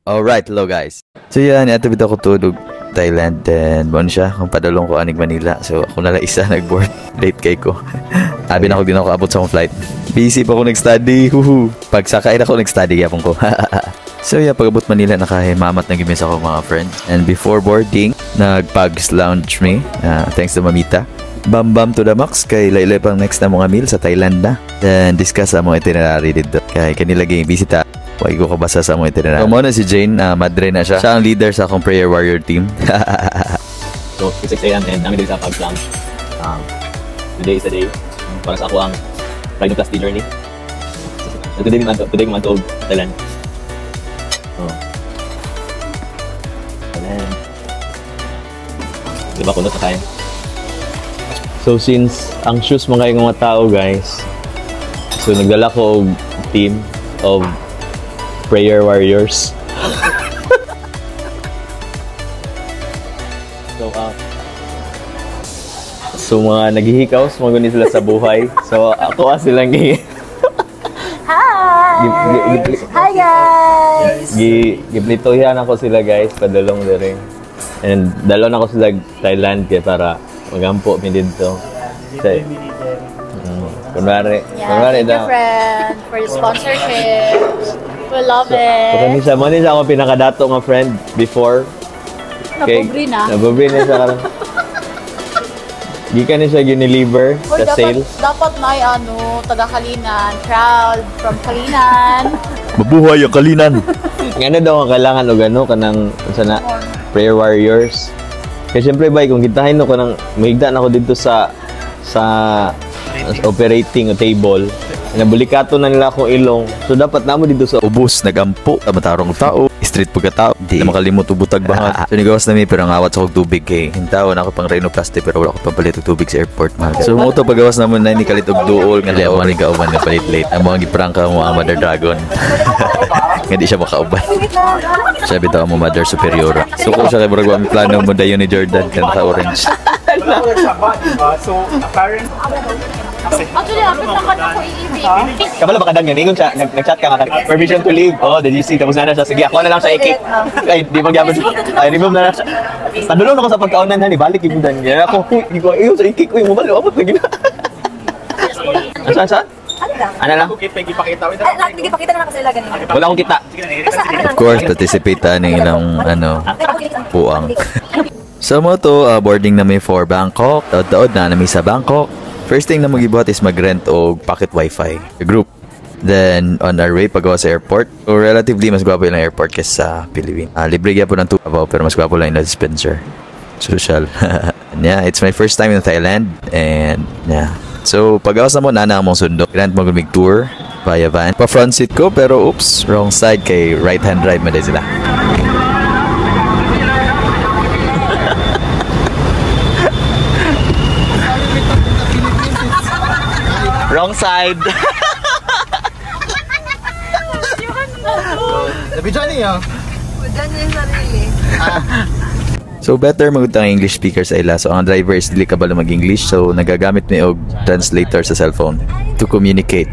Alright, hello guys. So yan, ato bitaw ko tulog Thailand. Then, buwan siya, kung padalong ko anig Manila. So, ako na lang isa nag-board. Late kay ko. Abi na ako din ako abot sa akong flight. Busy pa ako nag-study. Huhu. Pag sakain ako nag-study, yapon ko. So yeah, pag abot Manila, nakahimamat na gimis ako mga friends. And before boarding, nag-Pugs lounge me. Thanks to Mamita. Bam to the max kay laylay pang next na mga meal sa Thailand na. Then discuss ang mga itinerary dito. Kay kanila ging bisita. Wag ko kabasa sa mga itinerary. So muna si Jane, madre na siya. Siya ang leader sa akong prayer warrior team. So 6 a.m. and namin din sa Pugs lounge. Today is the day para sa ako ang rhinoplasty journey. So today man to Thailand. Thailand. Diba kunot na tayo? So since ang shoes mga yung mga tao guys, so nagdala ko og team of prayer warriors. So mga naghihikaws, mga guni sila sa buhay. So ako silang Hi! Hi guys! Giplitoyan ako sila guys, padalong na rin. And dalon ako sila Thailand kaya para magampo mi dito. Kunwari daw. Friend for the sponsorship. We love it. So kanisa ako pinakadato nga friend before. Nabubri na. Nabubri na siya karon. Gikan ni siya Unilever sa sales. Dapat may taga Kalinan, proud from Kalinan. Mabuhay ang Kalinan. Ngano daw ang kailangan og kanang sana prayer warriors. Kaya syempre bay kung kitahin no kanang mahigda na ako dito sa operating table. Nabulikato na nila akong ilong. So dapat namo dito sa ubos nagampo, matarong tao, street pagkatao. Di na makalimot ubutag bahan. So nigawas na mi pero ang awat sa kog tubig kay hintaw na ako pang rhinoplasty pero wala ko pampalit og tubig sa airport. So mo to pagawas namon na ni kalit og duol nga lawa ni kauban nga palit late. Amo ang giprangka mo ang Mother Dragon. Nga di siya makauban. Siya bitaw mo Mother Superiora. So ko siya kay burag ang plano mo dayon ni Jordan kan ka orange. So apparent Actually, apit lang ka na ko iibig. Kabala ba kadang yan? Ingon siya, nag-chat ka nga, permission to leave. Oh, the GC, tapos na siya. Sige, ako na lang sa ikik. Ay, di magyabot siya. Ay, remove na lang siya. Tadulong ako sa pagkaunan, hani, balik yung dan. Yan ako, iyo sa ikik. Uy, mabalo, abot lagi na. Saan? Ano lang? Ipakita na lang kasi sila ganun. Wala akong kita. Of course, participate ng ilang puang. So mo to, boarding na may for Bangkok. Taod-taod na namin sa Bangkok. First thing na mag-ibuhat is mag-rent o pocket wifi group. Then, on our way, pagawa sa airport. So, relatively, mas gwapo yung airport kesa sa Pilipinas. Libre kaya po ng tubaw, pero mas gwapo lang yung dispenser. Social. Yeah, it's my first time in Thailand. And, yeah. So, pagawas na mo, nana mong sundo. Grant mo gumig tour via van. Pa-front seat ko, pero oops, wrong side kay right-hand drive mo din sila. Wrong side. Nabidyan niya. So better magutang English speaker sa ila. So ang driver is dili kabalo mag-English, so nagagamit ni og translator sa cellphone to communicate.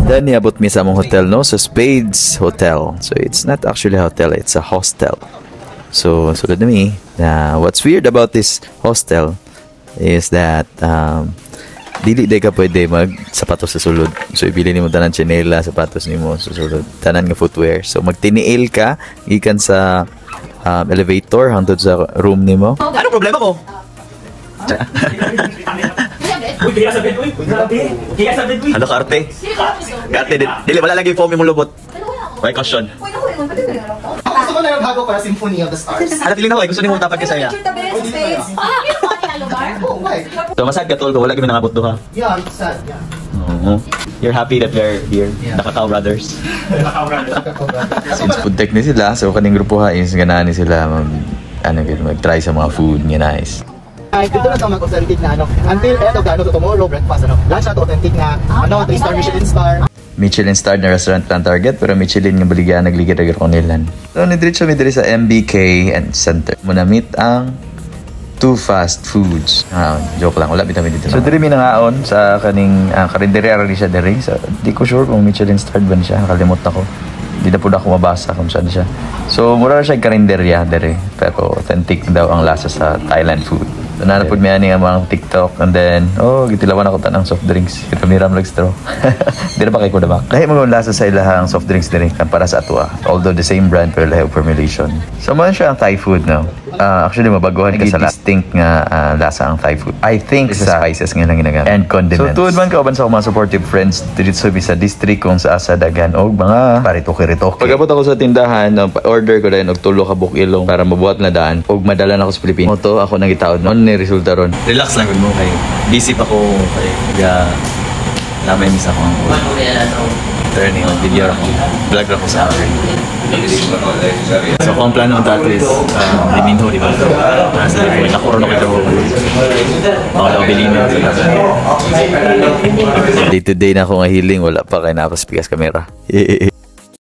Then niabot mi sa among hotel no, sa Spades Hotel. So it's not actually a hotel, it's a hostel. So sulod na mi na what's weird about this hostel is that dili day ka pwede mag sapatos sa sulod. So ibili nimo tanan tsinela, sapatos nimo sa sulod, tanan nga footwear. So magtiniil ka gikan sa elevator hangtod sa room nimo. Ano problema ko? Ano ka arte? Arte dili wala lagi foam imong lubot. Why caution? Gusto ko na bago para Symphony of the Stars. Ano feeling na gusto nimo tapad ka saya? So masad ka tol ko wala gyud nangabot duha. Yeah, I'm sad. Yeah. You're happy that we're here. Nakakaw brothers. Since food tech ni sila, so kaning grupo ha is ganahan ni sila mag-try sa mga food nga nice. Ay, dito na ito mag-authentic na until to tomorrow breakfast lunch na to authentic na 3-star Michelin star. Michelin star na restaurant lang target pero Michelin nga baligyan nagligid-agad ko nilan. So nidritso mi diri sa MBK and Center. Muna meet ang Two fast foods. Joke lang, wala vitamin dito. So diri mi nangaon sa kaning karinderya rin siya diri. So, di ko sure kung Michelin starred ba siya, nakalimot ako. Di na po na ako mabasa kung saan siya. So mura siya karinderya diri, pero authentic daw ang lasa sa Thailand food. So nanapod mi ani nga mga TikTok, and then gitilawan ako tanang soft drinks. Kita miram lag straw. Di na ba kay ko na ba? Lahi mga lasa sa ilahang soft drinks diri kan para sa atua. Although the same brand pero lahi formulation. So man siya ang Thai food no. Actually mabaguhan ka sa distinct nga lasa ang Thai food. I think sa spices nga lang ginagamit and condiments. So tuod man ka uban sa mga supportive friends dito sa district kung sa asa dagan og mga paritoke-ritoke. Pag-abot ako sa tindahan, order ko din og tulo ka bukilong para mabuhat na daan og madala na ako sa Pilipinas. Moto ako nang gitaod no ni resulta ron. Relax lang gud mo kay busy pa ko kay lamay misa ko ang turning on video ako. Vlog ako sa akin. So kung ang plano ang is liminho di ba? Nasa limin nakuro na kita ako bilhin na. Day to day na ako nga healing, wala pa kay napaspikas kamera.